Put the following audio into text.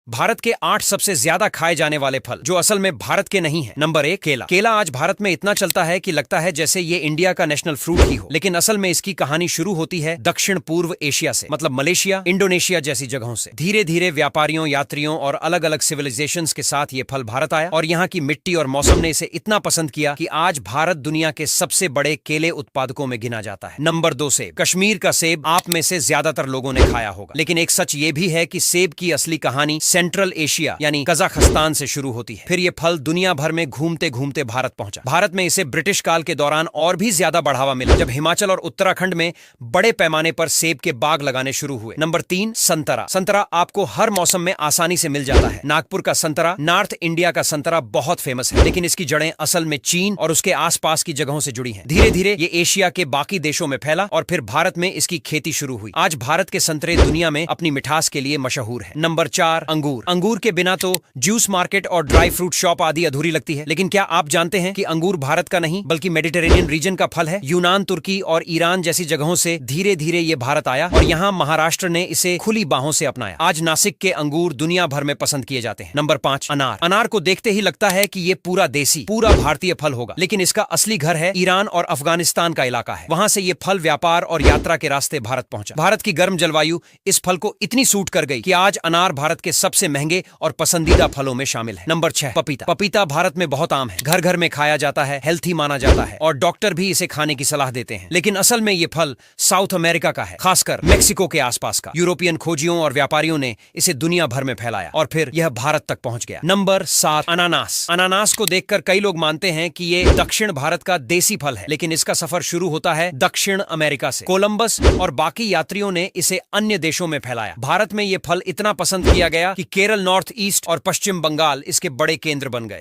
भारत के 8 सबसे ज्यादा खाए जाने वाले फल जो असल में भारत के नहीं है। नंबर 1 केला। केला आज भारत में इतना चलता है कि लगता है जैसे ये इंडिया का नेशनल फ्रूट ही हो, लेकिन असल में इसकी कहानी शुरू होती है दक्षिण पूर्व एशिया से, मतलब मलेशिया, इंडोनेशिया जैसी जगहों से। धीरे धीरे व्यापारियों, यात्रियों और अलग अलग सिविलाइजेशंस के साथ ये फल भारत आया और यहाँ की मिट्टी और मौसम ने इसे इतना पसंद किया कि आज भारत दुनिया के सबसे बड़े केले उत्पादकों में गिना जाता है। नंबर 2 सेब। कश्मीर का सेब आप में से ज्यादातर लोगों ने खाया होगा, लेकिन एक सच ये भी है कि सेब की असली कहानी सेंट्रल एशिया यानी कजाकिस्तान से शुरू होती है। फिर ये फल दुनिया भर में घूमते घूमते भारत पहुंचा। भारत में इसे ब्रिटिश काल के दौरान और भी ज्यादा बढ़ावा मिला जब हिमाचल और उत्तराखंड में बड़े पैमाने पर सेब के बाग लगाने शुरू हुए। नंबर 3 संतरा। संतरा आपको हर मौसम में आसानी से मिल जाता है। नागपुर का संतरा, नॉर्थ इंडिया का संतरा बहुत फेमस है, लेकिन इसकी जड़ें असल में चीन और उसके आसपास की जगहों से जुड़ी हैं। धीरे धीरे ये एशिया के बाकी देशों में फैला और फिर भारत में इसकी खेती शुरू हुई। आज भारत के संतरे दुनिया में अपनी मिठास के लिए मशहूर है। नंबर 4 अंगूर। अंगूर के बिना तो जूस मार्केट और ड्राई फ्रूट शॉप आदि अधूरी लगती है, लेकिन क्या आप जानते हैं कि अंगूर भारत का नहीं बल्कि मेडिटेरेनियन रीजन का फल है। यूनान, तुर्की और ईरान जैसी जगहों से धीरे धीरे ये भारत आया और यहाँ महाराष्ट्र ने इसे खुली बाहों से अपनाया। आज नासिक के अंगूर दुनिया भर में पसंद किए जाते हैं। नंबर 5 अनार। अनार को देखते ही लगता है कि ये पूरा देसी, पूरा भारतीय फल होगा, लेकिन इसका असली घर है ईरान और अफगानिस्तान का इलाका है। वहां से ये फल व्यापार और यात्रा के रास्ते भारत पहुंचा। भारत की गर्म जलवायु इस फल को इतनी सूट कर गई कि आज अनार भारत के सबसे महंगे और पसंदीदा फलों में शामिल है। नंबर 6 पपीता। पपीता भारत में बहुत आम है, घर घर में खाया जाता है, हेल्थी माना जाता है और डॉक्टर भी इसे खाने की सलाह देते हैं। लेकिन असल में ये फल साउथ अमेरिका का है, खासकर मेक्सिको के आसपास का। यूरोपियन खोजियों और व्यापारियों ने इसे दुनिया भर में फैलाया और फिर यह भारत तक पहुंच गया। नंबर 7 अनानास। अनानास को देखकर कई लोग मानते हैं कि ये दक्षिण भारत का देसी फल है, लेकिन इसका सफर शुरू होता है दक्षिण अमेरिका से। कोलंबस और बाकी यात्रियों ने इसे अन्य देशों में फैलाया। भारत में ये फल इतना पसंद किया गया कि केरल, नॉर्थ ईस्ट और पश्चिम बंगाल इसके बड़े केंद्र बन गए।